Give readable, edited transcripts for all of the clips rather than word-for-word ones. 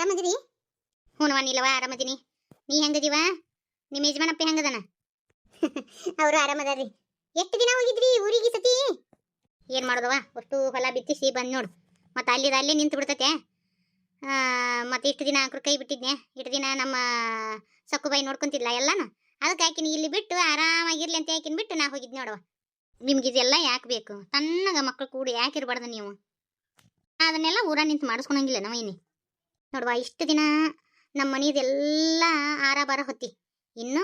ಆರಾಮದಿರಿ? ಹ್ಞೂ ನೀಲವ ಆರಾಮದೀನಿ. ನೀ ಹೆಂಗದೀವ? ನಿಮ್ಮ ಯಜಮಾನಪ್ಪ ಹೆಂಗದನ? ಅವರು ಆರಾಮದಾರ್ರಿ. ಎಷ್ಟು ದಿನ ಹೋಗಿದ್ರಿ ಊರಿಗೆ ಸತಿ? ಏನು ಮಾಡೋದವ, ಅಷ್ಟು ಹೊಲ ಬಿತ್ತಿಸಿ ಬಂದು ನೋಡು. ಮತ್ತು ಅಲ್ಲೇ ನಿಂತು ಬಿಡ್ತತೆ. ಮತ್ತು ಇಷ್ಟು ದಿನ ಆಕ್ರು ಕೈ ಬಿಟ್ಟಿದ್ನೆ. ಇಷ್ಟು ದಿನ ನಮ್ಮ ಸಕ್ಕುಬಾಯಿ ನೋಡ್ಕೊಂತಿದ್ಲ ಎಲ್ಲಾನು. ಅದಕ್ಕೆ ಆಕಿನ ಇಲ್ಲಿ ಬಿಟ್ಟು ಆರಾಮಾಗಿರ್ಲಿ ಅಂತ ಆಕಿನ ಬಿಟ್ಟು ನಾ ಹೋಗಿದ್ ನೋಡುವ. ನಿಮ್ಗೆ ಇದೆಲ್ಲ ಯಾಕೆ ಬೇಕು? ತನ್ನಗ ಮಕ್ಕಳು ಕೂಡ ಯಾಕೆ ಇರಬಾರ್ದು ನೀವು? ಅದನ್ನೆಲ್ಲ ಊರ ನಿಂತು ಮಾಡಿಸ್ಕೊಳಂಗಿಲ್ಲ ನಾವು ಇನ್ನಿ ನೋಡುವ. ಇಷ್ಟು ದಿನ ನಮ್ಮ ಮನೆಯದೆಲ್ಲ ಆರ ಹೊತ್ತಿ. ಇನ್ನೂ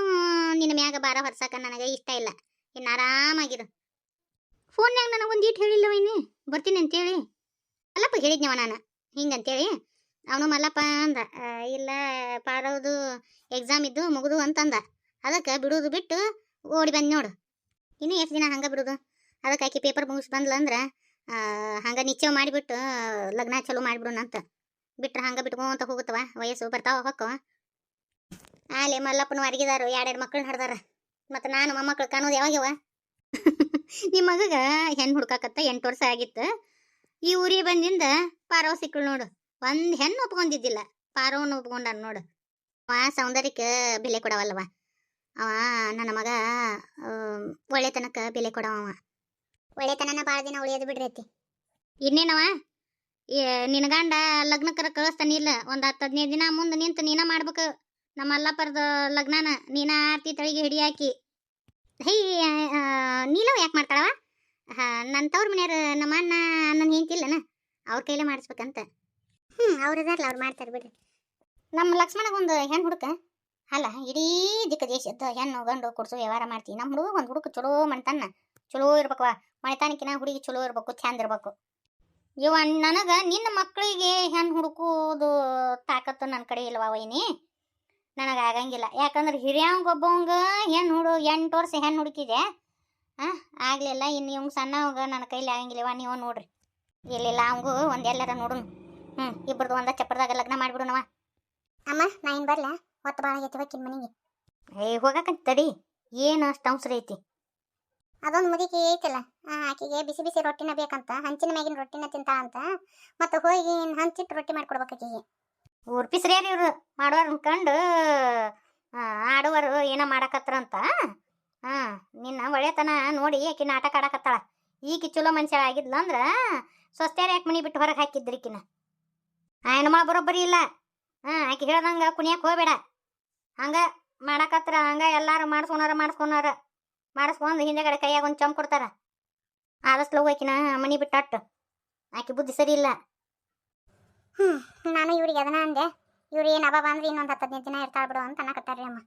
ನಿನ್ನ ಮ್ಯಾಗ ಬಾರ ಹೊರ್ಸಕ ನನಗೆ ಇಷ್ಟ ಇಲ್ಲ. ಇನ್ನು ಆರಾಮಾಗಿರು. ಫೋನ್ಯಾಗ ನನಗೆ ಒಂದು ಈಟ್ ಹೇಳಿಲ್ಲ ವೈನಿ ಬರ್ತೀನಿ ಅಂತೇಳಿ. ಮಲ್ಲಪ್ಪ ಹೇಳಿದ್ನವ ನಾನು ಹಿಂಗಂತೇಳಿ. ಅವನು ಮಲ್ಲಪ್ಪ ಅಂದ, ಇಲ್ಲ ಪಾರೋದು ಎಕ್ಸಾಮ್ ಇದ್ದು ಮುಗಿದು ಅಂತಂದ. ಅದಕ್ಕೆ ಬಿಡೋದು ಬಿಟ್ಟು ಓಡಿ ಬಂದು ನೋಡು. ಇನ್ನೂ ಎಷ್ಟು ದಿನ ಹಂಗೆ ಬಿಡೋದು? ಅದಕ್ಕೆ ಆಕಿ ಪೇಪರ್ ಮುಗಿಸ್ ಬಂದ್ಲ ಅಂದ್ರೆ ಹಂಗೆ ನಿಶ್ಚಯ ಮಾಡಿಬಿಟ್ಟು ಲಗ್ನ ಚಲೋ ಮಾಡಿಬಿಡೋಣ ಅಂತ ಬಿಟ್ರೆ ಹಂಗೆ ಬಿಟ್ಕೊಂತ ಹೋಗುತ್ತವ. ವಯಸ್ಸು ಬರ್ತಾವ ಹೊಕ್ಕವ. ಆಲೆ ಮಲ್ಲಪ್ಪನ ಅರ್ಗಿದಾರು 2 ಮಕ್ಕಳು ನಡ್ದಾರ. ಮತ್ತು ನಾನು ಮೊಮ್ಮಕ್ಕಳು ಕಾಣೋದು ಯಾವಾಗ್ಯವ? ನಿಮ್ಮ ಮಗಗ ಹೆಣ್ಣು ಹುಡ್ಕಾಕತ್ತ 8 ವರ್ಷ ಆಗಿತ್ತು. ಈ ಊರಿಗೆ ಬಂದಿಂದ ಪಾರವ ಸಿಕ್ಕಳು ನೋಡು. ಒಂದು ಹೆಣ್ಣು ಒಪ್ಕೊಂಡಿದ್ದಿಲ್ಲ, ಪಾರವನ್ನ ಒಪ್ಕೊಂಡ ನೋಡು. ಅವ ಸೌಂದರ್ಯಕ್ಕೆ ಬೆಲೆ ಕೊಡವಲ್ಲವ. ಅವ ನನ್ನ ಮಗ ಒಳ್ಳೆತನಕ್ಕೆ ಬೆಲೆ ಕೊಡವ. ಒಳ್ಳೆತನನ ಭಾಳ ದಿನ ಉಳಿಯೋದು ಬಿಡ್ರೈತಿ. ಇನ್ನೇನವ ನಿನ್ನ ಗಂಡ ಲಗ್ನಕ್ಕರ ಕಳಿಸ್ತಾನಿಲ್ಲ. ಒಂದು 10-15 ದಿನ ಮುಂದೆ ನಿಂತು ನೀನ ಮಾಡ್ಬೇಕು ನಮ್ಮ ಅಲ್ಲಪ್ಪರದ ಲಗ್ನನ. ನೀನ ಆರ್ತಿ ತಳಿಗೆ ಹಿಡಿಯಾಕಿ. ಹೈ ನೀಲವ ಯಾಕೆ ಮಾಡ್ತಾಳವ? ನನ್ನ ತವ್ರ ಮನೆಯವ್ರ ನಮ್ಮ ಅಣ್ಣ ನನ್ನ ಹೆಂತಿಲ್ಲನ, ಅವ್ರ ಕೈಲೇ ಮಾಡಿಸ್ಬೇಕಂತ. ಅವ್ರದಾರಲ್ಲ ಅವ್ರು ಮಾಡ್ತಾರೆ ಬಿಡ್ರಿ. ನಮ್ಮ ಲಕ್ಷ್ಮಣಗೊಂದು ಹೆಣ್ಣು ಹುಡುಕ ಅಲ್ಲ, ಇಡೀ ದಿಕ್ಕ ದೇಶದ ಹೆಣ್ಣು ಗಂಡು ಕೊಡ್ಸೋ ವ್ಯವಹಾರ ಮಾಡ್ತೀವಿ. ನಮ್ಮ ಹುಡುಗ ಒಂದು ಹುಡುಕ ಚಲೋ ಮಾಡ್ತಾನ. ಚಲೋ ಇರ್ಬೇಕವ. ಮನೆತಾನಕಿನ ಹುಡುಗಿ ಚಲೋ ಇರ್ಬೇಕು, ಚಂದ ಇರ್ಬೇಕು. ಇವ ನನಗೆ ನಿನ್ನ ಮಕ್ಕಳಿಗೆ ಹೆಣ್ಣು ಹುಡುಕೋದು ತಾಕತ್ತು ನನ್ನ ಕಡೆ ಇಲ್ವಾ ವೈನಿ? ನನಗೆ ಆಗಂಗಿಲ್ಲ. ಯಾಕಂದ್ರೆ ಹಿರಿಯಂಗೊಬ್ಬವಂಗ ಹೆಣ್ಣು 8 ವರ್ಷ ಹೆಣ್ಣು ಹುಡುಕಿದೆ. ಆಗಲಿಲ್ಲ. ಇನ್ನು ಇವಂಗೆ ಸಣ್ಣವಾಗ ನನ್ನ ಕೈಲಿ ಆಗಂಗಿಲ್ಲವ. ನೀವು ನೋಡ್ರಿ. ಇಲ್ಲಿಲ್ಲ ಅವಂಗೂ ಎಲ್ಲಾರ ನೋಡುನು. ಇಬ್ಬರದು ಒಂದ ಚಪ್ಪರದಾಗ ಲಗ್ನ ಮಾಡಿಬಿಡುನವ. ಅಮ್ಮ ನಾ ಏನು ಬರಲ್ಲ, ಹೊತ್ತು ಭಾಳ ಆಗೈತಿ ಹೋಗಿನ ಮನೆಗೆ. ಹೋಗಕ್ಕಂತ ತಡಿ. ಏನು ಅಷ್ಟು ಅವಸರ ಐತಿ? ಅದೊಂದು ಮುದುಕಿ ಐತಲ್ಲ, ಆಕೆಗೆ ಬಿಸಿ ಬಿಸಿ ರೊಟ್ಟಿನ ಬೇಕಂತ, ಹಂಚಿನ ಮ್ಯಾಗಿನ ರೊಟ್ಟಿನ ತಿಂತಾಳಂತ. ಮತ್ತು ಹೋಗಿ ಹಂಚಿಟ್ಟು ರೊಟ್ಟಿ ಮಾಡ್ಕೊಡ್ಬೇಕು ಆಕೆಗೆ. ಊರ್ಪಿಸ್ರ್ಯಾರ ಇವರು ಮಾಡೋರು ಅನ್ಕೊಂಡು ಆಡುವರು ಏನೋ ಮಾಡಕತ್ರಂತ. ನಿನ್ನ ಒಳ್ಳೆತನ ನೋಡಿ ಆಕಿ ನಾಟಕ ಆಡಕತ್ತಾಳ. ಈಕಿ ಚಲೋ ಮನುಷ್ಯ ಆಗಿದ್ಲ ಅಂದ್ರೆ ಸ್ವಸ್ಥ್ಯಾರ ಯಾಕೆ ಮನೆ ಬಿಟ್ಟು ಹೊರಗೆ ಹಾಕಿದ್ರಿಕಿನ. ಹೆಣ್ಮಳ ಬರೋಬ್ಬರಿ ಇಲ್ಲ. ಆಕಿ ಹೇಳ್ದಂಗೆ ಕುಣಿಯಕ್ಕೆ ಹೋಗ್ಬೇಡ. ಹಂಗೆ ಮಾಡಕತ್ರ ಹಂಗೆ ಎಲ್ಲಾರು ಮಾಡಿಸ್ಕೊಂಡು ಹಿಂದೆಗಡೆ ಕೈಯಾಗ ಒಂದು ಚಮ್ ಕೊಡ್ತಾರ. ಆದಷ್ಟು ಲಗು ಆಕಿನ ಮನೆ ಬಿಟ್ಟಟ್ಟು. ಆಕಿ ಬುದ್ಧಿ ಸರಿ ಇಲ್ಲ. ನಾನು ಇವ್ರಿಗೆ ಅದನ್ನ ಅಂದೆ. ಇವ್ರು ಏನು ಹಬ್ಬ ಬಂದ್ರೆ ಇನ್ನೊಂದು 10-15 ದಿನ ಇರ್ತಾಳ ಬಿಡು ಅಂತ ಅನ್ನಕತ್ತಾರ್ರಿ ಅಮ್ಮ.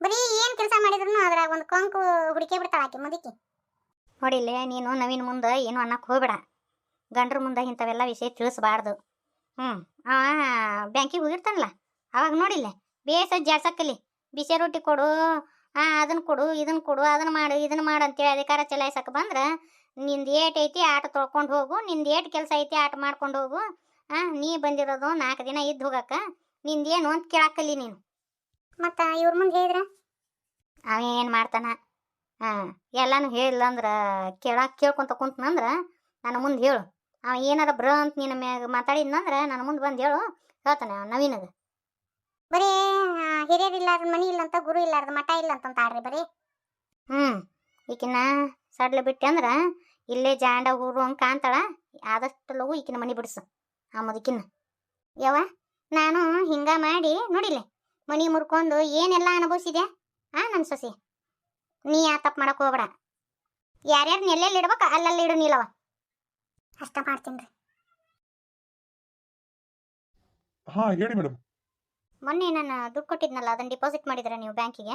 ಬರೀ ಏನು ಕೆಲಸ ಮಾಡಿದ್ರು ಅದ್ರಾಗ ಒಂದು ಕೊಂಕು ಹುಡುಕೇ ಬಿಡ್ತಾಳ ಆಕಿ ಮುದುಕಿ. ನೋಡಿಲ್ಲೇ ನೀನು ನವೀನ್ ಮುಂದೆ ಏನು ಅನ್ನಕ್ಕೆ ಹೋಗ್ಬೇಡ. ಗಂಡ್ರ ಮುಂದೆ ಇಂಥವೆಲ್ಲ ವಿಷಯ ತಿಳಿಸ್ಬಾರ್ದು. ಅವ ಬ್ಯಾಂಕಿಗೆ ಹೋಗಿರ್ತಾನಲ್ಲ, ಅವಾಗ ನೋಡಿಲ್ಲ ಬೇಸ ಜಾಡ್ಸಕ್ಕಲಿ. ಬಿಸಿ ರೊಟ್ಟಿ ಕೊಡು, ಅದನ್ನು ಕೊಡು, ಇದನ್ನು ಕೊಡು, ಅದನ್ನು ಮಾಡು ಅಂತೇಳಿ ಅಧಿಕಾರ ಚಲಾಯಿಸಕ್ಕೆ ಬಂದ್ರೆ ನಿಂದು ಏಟ್ ಐತಿ ಆಟ ತೊಳ್ಕೊಂಡು ಹೋಗು, ನಿಂದು ಏಟ್ ಕೆಲಸ ಐತಿ ಆಟ ಮಾಡ್ಕೊಂಡು ಹೋಗು. ನೀ ಬಂದಿರೋದು 4 ದಿನ ಇದ್ದು ಹೋಗಕ್ಕ, ನಿಂದೇನು ಅಂತ ಕೇಳಕ್ಕಲ್ಲಿ ನೀನು. ಮತ್ತು ಇವ್ರ ಮುಂದೆ ಹೇಳಿದ್ರೆ ಅವೇನು ಮಾಡ್ತಾನ? ಎಲ್ಲಾನು ಹೇಳಿಲ್ಲ ಅಂದ್ರೆ ಕೇಳ್ಕೊಂತ ಕುಂತನಂದ್ರೆ ನನ್ನ ಮುಂದೆ ಹೇಳು. ಅವ ಏನಾರ ಅಂತ ನಿನ್ನ ಮ್ಯಾಗ ಮಾತಾಡಿದ್ನಂದ್ರೆ ನನ್ನ ಮುಂದೆ ಬಂದು ಹೇಳು, ಹೇಳ್ತಾನೆ ನವೀನಗೆ. ಬರೀ ಹಿರಿಯರು ಇಲ್ಲಾರ್ದ ಮನಿ ಇಲ್ಲ ಅಂತ, ಗುರು ಇಲ್ಲಾರ್ದ ಮಠ ಇಲ್ಲ ಅಂತ ಆಡ್ರಿ ಬರೀ. ಈಕಿನ ಸಡ್ಲ ಬಿಟ್ಟೆ ಅಂದ್ರೆ ಇಲ್ಲೇ ಜಾಂಡ ಊರು ಹಂಗೆ ಕಾಣ್ತಾಳ. ಆದಷ್ಟು ಲಗು ಈಕಿನ ಮನೆ ಬಿಡಿಸು ಆ ಮುದುಕಿನ. ಯವ್ವ ನಾನು ಹಿಂಗ ಮಾಡಿ ನೋಡಿಲ್ಲ ಮನಿ ಮುರ್ಕೊಂಡು ಏನೆಲ್ಲ ಅನುಭವಿಸಿದೆ ನನ್ನ ಸೊಸಿ. ನೀ ಆ ತಪ್ಪು ಮಾಡಕ್ಕೆ ಹೋಗ್ಬೇಡ. ಯಾರ್ಯಾರನ್ನ ಎಲ್ಲೆಲ್ಲಿ ಇಡ್ಬೇಕು ಅಲ್ಲೆಲ್ಲ ಇಡು ನೀಲವ. ಅಷ್ಟ ಮಾಡ್ತೀನಿ ರೀ. ಹೇಳಿ ಮೇಡಮ್. ಮೊನ್ನೆ ನಾನು ದುಡ್ಡು ಕೊಟ್ಟಿದ್ನಲ್ಲ, ಅದನ್ನು ಡಿಪಾಸಿಟ್ ಮಾಡಿದ್ರೆ ನೀವು ಬ್ಯಾಂಕಿಗೆ?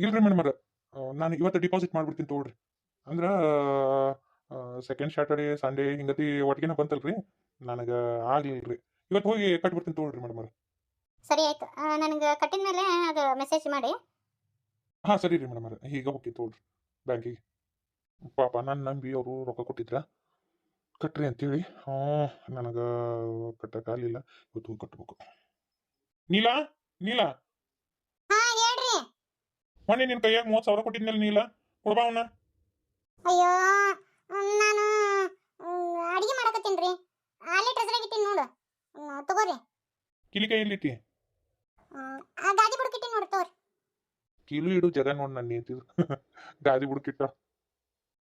ಇಲ್ರಿ ಮೇಡಮ್ ಅವ್ರ, ನಾನು ಇವತ್ತು ಡಿಪಾಸಿಟ್ ಮಾಡ್ಬಿಡ್ತೀನಿ ತಗೊಳ್ರಿ. ಅಂದ್ರೆ ಸೆಕೆಂಡ್ ಸ್ಯಾಟರ್ಡೇ ಸಂಡೇ ಹಿಂಗತಿ ಒಟ್ಟಿಗೆನ ಬಂತಲ್ರಿ, ನನಗೆ ಆಗ್ಲಿಲ್ರಿ. ಇವತ್ತು ಹೋಗಿ ಕಟ್ಬಿಡ್ತೀನಿ ತಗೊಳ್ರಿ ಮೇಡಮ್ ಅವ್ರ. ಸರಿ ಆಯ್ತು, ನನಗೆ ಕಟ್ಟಿದ ಮೇಲೆ ಅದು ಮೆಸೇಜ್ ಮಾಡಿ. ಸರಿ ರೀ ಮೇಡಮ್ ಅವ್ರ, ಈಗ ಹೋಗಿ ತಗೊಳ್ರಿ ಬ್ಯಾಂಕಿಗೆ. ಪಾಪ ನಾನು ನಂಬಿ ಅವರು ರೊಕ್ಕ ಕೊಟ್ಟಿದ್ರ ಕಟ್ರಿ ಅಂತೇಳಿ. ನನಗೆ ಕಟ್ಟಕ್ಕಾಗಲಿಲ್ಲ, ಇವತ್ತು ಕಟ್ಟಬೇಕು. ನೀಲಾ ನೀಲಾ, ಹೇಳ್ರಿ. ಮೊನ್ನೆ ನಿನ್ನ ಕೈಯಾಗ 30,000 ಕೊಟ್ಟಿದ್ನಲ್ಲ ನೀಲಾ, ಕೊಡ್ಬಾ ಅವನ್ನ. ಅಯ್ಯೋ ನಾನು ಅಡಿಗೆ ಮಾಡಕತ್ತೀನಿ ರೀ. ಆಲೆ ಟ್ರೆಸರಾಗ ಇಟ್ಟಿನಿ ನೋಡು. ತಗೋರಿ. ಕಿಲಿಕಾಯಿ ಎಲ್ಲಿಟ್ಟಿ? ಆ ಗಾದಿ ಬುಡಕಿಟ್ಟಿ ನೋಡಿ ತಗೋರಿ. ಕಿಲು ಇಡು ಜಗ ನೋಡ್ ನನ್ನ ನಿಂತಿದ್ರು ಗಾದಿ ಬುಡಕಿಟ್ಟ.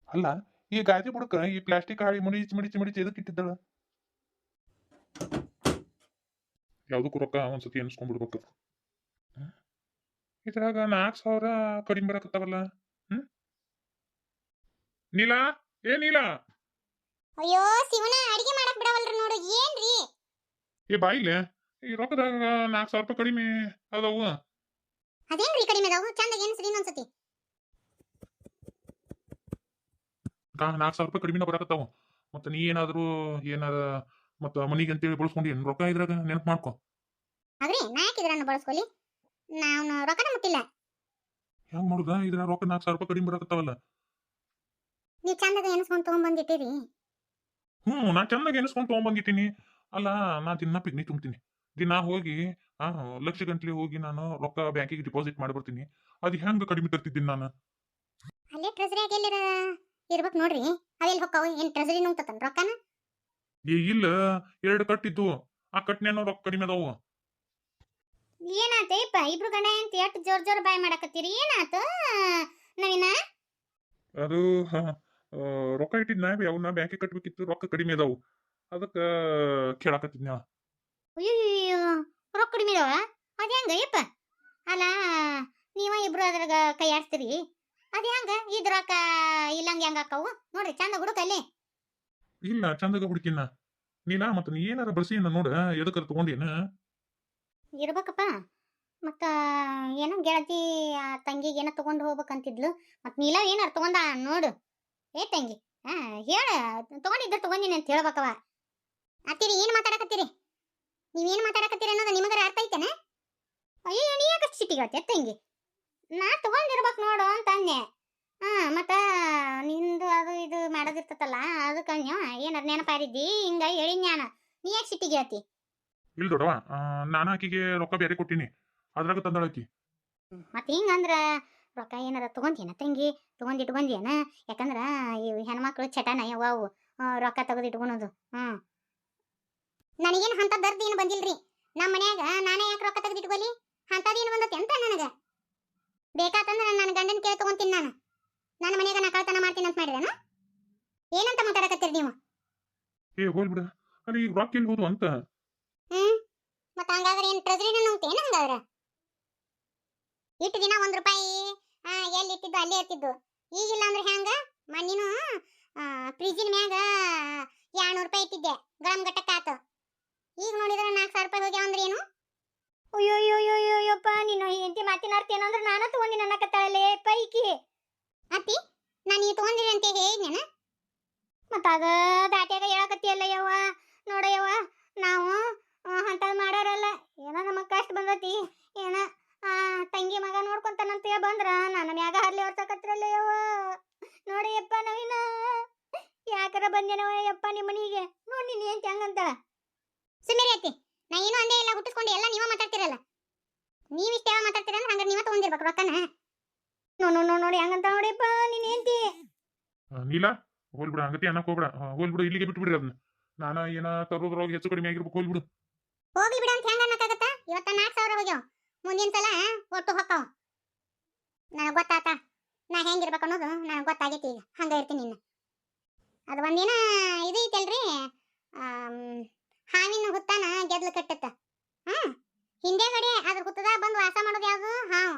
ಅಲ್ಲ ಈ ಗಾದಿ ಬುಡಕ ಈ ಪ್ಲಾಸ್ಟಿಕ್ ಹಾಳಿ ಮುಡಿಚಿ ಎದಕ್ಕೆ ಇಟ್ಟಿದ್ದಾಳ? ಯಾವ್ದಕ್ಕೂ ರೊಕ್ಕ ಒಂದ್ಸತಿ ಎನ್ಸ್ಕೊಂಡ್ಬಿಡ್ಬೇಕು. ಇದ್ರಾಗ 4,000 ಕಡಿಮೆ ಬರಕತ್ತಾವಲ್ಲ. ನೀಲಾ, ಏ ನೀಲಾ, ಅಯ್ಯೋ ಶಿವನ ಅಡಿಗೆ ಮಾಡಕ್ ಬಿಡವಲ್ರಿ ನೋಡು. ಏನ್ರಿ ಏ ಬಾಯಿಲೆ, ಈ ರೊಕ್ಕದಾಗ 4,000 ರೂಪಾಯಿ ಕಡಿಮೆ ಅದಾವು. ಅದೇನ್ರಿ ಕಡಿಮೆ ಅದಾವು? ಚಂದಾಗ ಎನ್ಸ್ರಿ ಇನ್ನೊಂದ್ಸತಿ. 4,000 ರೂಪಾಯಿ ಕಡಿಮೆನ ಬರಕತ್ತಾವು. ಮತ್ತ ನೀ ಏನಾರ ಮತ್ತ ಮನಿಗೆ ಅಂತೇಳಿ ಬಳಸ್ಕೊಂಡು ಏನ್ ರೊಕ್ಕ ಇದ್ರಾಗ ನೆನಪು ಮಾಡ್ಕೊ. ಅದ್ರಿ ನಾ ಯಾಕಿದ್ರನ್ನ ಬಳಸ್ಕೊಲಿ? ನಾನು ರೊಕ್ಕನ ಮುಟ್ಟಿಲ್ಲ. ಹೆಂಗ್ ಮಾಡುದ? ಇದ್ರ ರೊಕ್ಕ 4,000 ರೂಪಾಯಿ ಕಡಿಮೆ ಬರಕತ್ತಾವಲ್ಲ. ನೀವ್ ಚಂದಾಗ ಎನ್ಸ್ಕೊಂಡ್ ತಗೊಂಡ್ಬಂದಿಟ್ಟಿರಿ. ನಾ ಚೆನ್ನಾಗಿ ಎನಿಸ್ಕೊಂಡು ತಗೊಂಡ್ಬಂದಿಟ್ಟಿನಿ. ಅಲ್ಲ, ನಾ ದಿನ ಪಿಗ್ನಿ ತುಂಬ್ತೀನಿ. ದಿನ ಹೋಗಿ ಲಕ್ಷ ಗಂಟ್ಲೆ ಹೋಗಿ ನಾನು ರೊಕ್ಕ ಬ್ಯಾಂಕಿಗೆ ಡಿಪಾಸಿಟ್ ಮಾಡ್ಬಿಡ್ತೀನಿ. ಅದು ಹೆಂಗ ಕಡಿಮೆ ತರ್ತಿದ್ದೀನಿ ನಾನು? ಅಲ್ಲೇ ಟ್ರೆಜರಿಯಾಗ ಎಲ್ಲಿರ ಇರ್ಬೇಕು ನೋಡ್ರಿ. ಅದೆಲ್ಲಿ ಹೊಕ್ಕಾವು? ಏನ್ ಟ್ರೆಜರಿ ನುಂಗ್ತತನ್ ರೊಕ್ಕನ? ಇಲ್ಲ, 2 ಕಟ್ಟಿದ್ದು. ಆ ಕಟ್ನೇನೋ ರೊಕ್ಕ ಕಡಿಮೆ ಅದಾವು. ಏನಾತೈಪ ಇಬ್ರು ಗಂಡ ಅಂತ ಎಷ್ಟು ಜೋರ್ ಬಾಯ್ ಮಾಡಕತ್ತೀರಿ? ಏನಾತ ನವೀನ? ಅದು ರೊಕ್ಕ ಇಟ್ಟಿದ್ನ ಅವನ್ನ ಬ್ಯಾಂಕಿಗೆ ಕಟ್ಬೇಕಿತ್ತು. ರೊಕ್ಕ ಕಡಿಮೆ ಅದಾವು, ಅದಕ್ಕ ಕೇಳಾಕತ್ತಿದ್ನ. ಅಯ್ಯೋ ರೊಕ್ಕ ಕಡಿಮೆ ಇದಾವ? ಅದ ಹೆಂಗ ಯಪ್ಪ? ಅಲ್ಲ ನೀವ ಇಬ್ರು ಅದ್ರಾಗ ಕೈ ಆಡ್ತೀರಿ. ಅದ ಹೆಂಗ ಇದ್ ರೊಕ್ಕ ಇಲ್ಲಂಗ ಹೆಂಗ ಆಕಾವು? ನೋಡ್ರಿ ಚಂದ ಹುಡುಕಲ್ಲಿ. ಇಲ್ಲ, ಚಂದಾಗ ಹುಡುಕಿನ ನೀನಾ. ಮತ್ತ ನೀ ಏನಾರ ಬಳಸಿನ ನೋಡ, ಎದಕ್ಕರ ತಗೊಂಡೇನ? ಇರ್ಬೇಕಪ್ಪ. ಮತ್ತ ಏನೋ ಗೆಳತಿ ತಂಗಿಗೆ ಏನೋ ತಗೊಂಡು ಹೋಗ್ಬೇಕಂತಿದ್ಲು. ಮತ್ ನೀಲ ಏನಾರ ತಗೊಂಡ ನೋಡು. ಏ ತಂಗಿ, ಹೇಳ ತಗೊಂಡಿದ್ದ ತಗೊಂಡಿನಿ ಅಂತ ಹೇಳ್ಬೇಕವ. ಅತ್ತಿರಿ ಏನ್ ಮಾತಾಡಕತ್ತೀರಿ? ನೀವೇನ್ ಮಾತಾಡಕತ್ತೀರಿ ಅನ್ನೋದು ನಿಮಗರ ಅರ್ಥ ಐತೆನ? ಅಯ್ಯೋ ನೀ ಯಾಕಷ್ಟು ಸಿಟ್ಟಿಗತ್ತೆ ತಂಗಿ? ನಾ ತಗೊಂಡಿರ್ಬೇಕು ನೋಡು ಅಂತ ಅಂದೆ. ಮತ್ತ ನಿಂದು ಅದು ಇದು ಮಾಡೋದಿರ್ತತಲ್ಲ, ಅದಕ್ಕೆ ಏನಾರ ನೆನಪಾರಿದ್ದಿ ಹಿಂಗ ಹೇಳಿದ್ಞಾನ. ನೀ ಯಾಕೆ ಸಿಟ್ಟಿಗೆ ಹೇಳ್ತಿ? ಇಲ್ಲ ದೊಡವ, ನಾನು ಆಕಿಗೆ ರೊಕ್ಕ ಬೇರೆ ಕೊಟ್ಟಿನಿ, ಅದ್ರಾಗ ತಂದಳಕಿ. ಮತ್ತೆ ಹಿಂಗಂದ್ರ ರೊಕ್ಕ ಏನಾರ ತಗೊಂತೇನ ತಂಗಿ? ತಗೊಂಡಿಟ್ಕೊಂಡೇನ? ಯಾಕಂದ್ರ ಇವ್ ಹೆಣ್ಮಕ್ಳು ಚಟನ ಯವ್ವಾವು ರೊಕ್ಕ ತೆಗೆದಿಟ್ಕೊಳೋದು. ನನಗೇನು ಅಂತ ದರ್ದ ಏನು ಬಂದಿಲ್ರಿ. ನಮ್ಮ ಮನ್ಯಾಗ ನಾನೇ ಯಾಕೆ ರೊಕ್ಕ ತೆಗೆದಿಟ್ಕೊಲಿ? ಅಂತದೇನು ಬಂದತಿ ಅಂತ ನನಗ? ಬೇಕಾತಂದ್ರ ನನ್ನ ಗಂಡನ ಕೇಳಿ ತಗೊಂತೀನಿ ನಾನು. ನನ್ನ ಮನ್ಯಾಗ ನಾ ಕಳ್ತನ ಮಾಡ್ತೀನಿ ಅಂತ ಮಾಡಿರೇನು? ಏನಂತ ಮಾತಾಡಕತ್ತೀರಿ ನೀವು? ಏ ಹೋಲ್ ಬಿಡ, ಅಲ್ಲಿ ಈಗ ರೊಕ್ಕ ಎಲ್ಲಿ ಹೋದು ಅಂತ. ಮತ್ತ ಹಂಗಾದ್ರೆ ಏನ್ ಟ್ರೆಜರಿನ ನುಂಗ್ತೇನ? ಹಂಗಾದ್ರೆ ಇಟ್ಟು ದಿನ 1 ರೂಪಾಯಿ ಎಲ್ಲಿ ಇಟ್ಟಿದ್ದು ಅಲ್ಲೇ ಇರ್ತಿದ್ದು. ಈಗಿಲ್ಲ ಅಂದ್ರೆ ಹೆಂಗ? ಮಣ್ಣಿನೂ ಫ್ರಿಜ್ಜಿನ ಮ್ಯಾಗ 200 ರೂಪಾಯಿ ಇಟ್ಟಿದ್ದೆ, ಗರಂ ಗಟ್ಟಕ್ಕಾತು. ಈಗ ನೋಡಿದ್ರೆ 4,000 ರೂಪಾಯಿ ಹೋಗ್ಯಾವ ಅಂದ್ರೆ ಏನು? ಅಯ್ಯೋಯ್ಯೋಯ್ಯೋಯ್ಯಪ್ಪ, ನೀನು ಹೆಂಡತಿ ಮಾತಿನ ಅರ್ಥ ಏನಂದ್ರೆ ನಾನು ತಗೊಂಡಿ ಅನ್ನಕತ್ತಾಳಲ್ಲೇ ಪೈಕಿ. ಅತ್ತಿ ನಾನು ಈ ತಗೊಂಡಿರಿ ಅಂತ ಹೇಳಿದ್ನೇನ? ಮತ್ತ ಅದ ದಾಟ್ಯಾಗ ಹೇಳಕತ್ತಿಯಲ್ಲ ಯವ್ವ. ನೋಡ ಯವ್ವ, ನಾವು ಅಂತದ್ ಮಾಡೋರಲ್ಲ. ಏನೋ ನಮಗ್ ಕಷ್ಟ ಬಂದತಿ. ಏನ ತಂಗಿ ಮಗ ನೋಡ್ಕೊಂತಾನಂತ ಬಂದ್ರ ನನ್ನ ಮ್ಯಾಗ ಹರ್ಲಿ ಹೊರ್ಸಕತ್ರಲ್ಲ ಯವ್ವ. ನೋಡಿಯಪ್ಪ ನವೀನ, ಯಾಕರ ಬಂದೇನವ ಯಪ್ಪ ನಿಮ್ಮ ಮನಿಗೆ? ನೋಡಿ ನೀನ್ ಏನ್ ಹಂಗಂತಾಳ? ಸುಮ್ಮನೆ ಅತ್ತಿ, ನಾ ಏನೋ ಅಂದೇ ಇಲ್ಲ, ಹುಟ್ಟಿಸ್ಕೊಂಡು ಎಲ್ಲ ನೀವ ಮಾತಾಡ್ತಿರಲ್ಲ. ನೀವಿಷ್ಟ ಯಾವ ಮಾತಾಡ್ತೀರ ಅಂದ್ರೆ ಹಂಗಾರೆ ನೀವ ತಗೊಂಡಿರ್ಬೇಕು ರೊಕ್ಕನ. ನೋಡಿ ಹಂಗಂತ ನೋಡಿಯಪ್ಪ ನೀನ್ ಏನ್ತಿ? ನೀಲಾ, ಹೋಲ್ ಬಿಡ, ಹಂಗತಿ ಅನ್ನಕ್ ಹೋಗ್ಬಿಡ. ಹೋಲ್ ಬಿಡು, ಇಲ್ಲಿಗೆ ಬಿಟ್ಟು ಬಿಡ್ರಿ ಅದನ್ನ. ನಾನ ಏನ ತರೋದ್ರೊಳಗೆ ಹೆಚ್ಚು ಕಡಿಮೆ ಆಗಿರ್ಬೇಕು. ಹೋಲ್ ಬಿಡು. ಹೋಗ್ಲಿ ಬಿಡ ಅಂತ ಹೆಂಗ ಅನ್ನಕ್ಕಾಗತ್ತ? ಇವತ್ತ 4,000 ಹೋಗ್ಯಾವ, ಮುಂದಿನ ಸಲ ಒಟ್ಟು ಹೊಕ್ಕಾವ. ನನಗೆ ಗೊತ್ತಾತ ನಾ ಹೆಂಗಿರ್ಬೇಕು ಅನ್ನೋದು ನನಗೆ ಗೊತ್ತಾಗೈತಿ. ಈಗ ಹಂಗ ಇರ್ತೀನಿ ಇನ್ನು. ಅದು ಒಂದಿನ ಇದು ಐತಲ್ರಿ, ಹಾವಿನ ಹುತ್ತಾನ ಗೆದ್ಲು ಕಟ್ಟತ್ತ. ಹಿಂದೆಗಡೆ ಅದ್ರ ಹುತ್ತದಾಗ ಬಂದು ವಾಸ ಮಾಡೋದು ಯಾವುದು? ಹಾವು.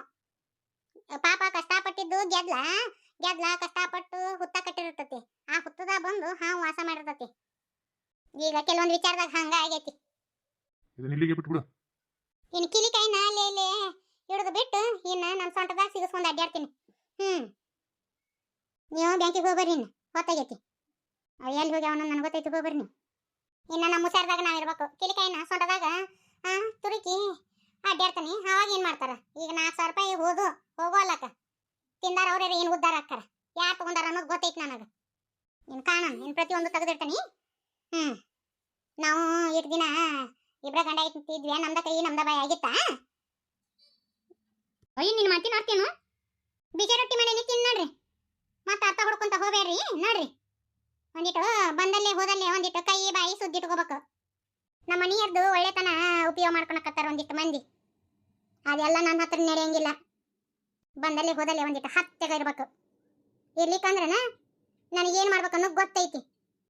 ಪಾಪ ಕಷ್ಟಪಟ್ಟಿದ್ದು ಗೆದ್ಲ ಕಷ್ಟಪಟ್ಟು ಹುತ್ತ ಕಟ್ಟಿರ್ತತಿ. ಆ ಹುತ್ತದಾಗ ಬಂದು ಹಾವು ವಾಸ ಮಾಡಿರ್ತತಿ. ಈಗ ಕೆಲವೊಂದು ವಿಚಾರದಾಗ ಹಂಗ ಆಗೈತಿ. ಇದನ್ನ ಇಲ್ಲಿಗೆ ಬಿಟ್ಬಿಡು. ಇನ್ನು ಕಿಲಿಕಾಯಿನ ಅಲ್ಲೇ ಹಿಡಿದು ಬಿಟ್ಟು ಇನ್ನು ನಮ್ಮ ಸೊಂಟದಾಗ ಸಿಗಿಸ್ಕೊಂಡು ಅಡ್ಡಾಡ್ತೀನಿ. ನೀವು ಬ್ಯಾಂಕಿಗೆ ಹೋಗ್ಬರ್ರಿ, ಇನ್ನು ಹೊತ್ತಾಗೈತಿ. ಅವು ಎಲ್ಲಿ ಹೋಗ್ಯಾವ ನನಗೆ ಗೊತ್ತೈತಿ. ಹೋಗ್ಬರ್ರಿ ನೀವು. ಇನ್ನು ನಮ್ಮ ಮುಸಾರದಾಗ ನಾವು ಇರ್ಬೇಕು. ಕಿಲಿಕಾಯಿನ ಸೊಂಟದಾಗ ತುರುಕಿ ಅಡ್ಡಾಡ್ತಾನೆ. ಅವಾಗ ಏನು ಮಾಡ್ತಾರ? ಈಗ 4,000 ರೂಪಾಯಿ ಹೋಗೋ ಅಲ್ಲಕ್ಕ ತಿಂದಾರ ಅವ್ರ ಏನು ಉದ್ದಾರ ಹಾಕ್ತಾರ? ಯಾರು ತಗೊಂಡಾರ ಅನ್ನೋದು ಗೊತ್ತೈತಿ ನನಗೆ. ಇನ್ನು ಕಾಣನ್ ಇನ್ನು ಪ್ರತಿಯೊಂದು ತೆಗೆದಿರ್ತಾನೆ. ನಾವು ಇಷ್ಟು ದಿನ ಇಬ್ರ ಗಂಡ ಇಟ್ಟಿದ್ವಿ, ನಮ್ದ ಕೈ ನಮ್ದ ಬಾಯಿ ಆಗಿತ್ತಾ? ಅಯ್ಯ ನಿನ್ನ ಮಾತಿನ ಅರ್ಥೇನು? ಬಿಜೆ ರೊಟ್ಟಿ ಮಾಡಿ ತಿನ್ ನೋಡ್ರಿ, ಮತ್ತೆ ಅರ್ಥ ಹೊಡ್ಕೊಂತ ಹೋಗ್ಬೇಡ್ರಿ. ನೋಡ್ರಿ, ಒಂದಿಟ್ಟು ಬಂದಲ್ಲೇ ಹೋದಲ್ಲೇ ಒಂದಿಟ್ಟು ಕೈ ಬಾಯಿ ಸುದ್ದಿಟ್ಕೋಬೇಕು. ನಮ್ಮ ಮನೆಯರ್ದು ಒಳ್ಳೆತನ ಉಪಯೋಗ ಮಾಡ್ಕೊಳಕತ್ತಾರ ಒಂದಿಷ್ಟು ಮಂದಿ. ಅದೆಲ್ಲ ನನ್ನ ಹತ್ರ ನಡೆಯಂಗಿಲ್ಲ. ಬಂದಲ್ಲಿ ಹೋದಲ್ಲಿ ಒಂದಿಟ್ಟು ಹತ್ತೆಗ ಇರ್ಬೇಕು. ಇರ್ಲಿಕ್ಕಂದ್ರನ ನನಗೇನು ಮಾಡ್ಬೇಕು ಅನ್ನೋದು ಗೊತ್ತೈತಿ.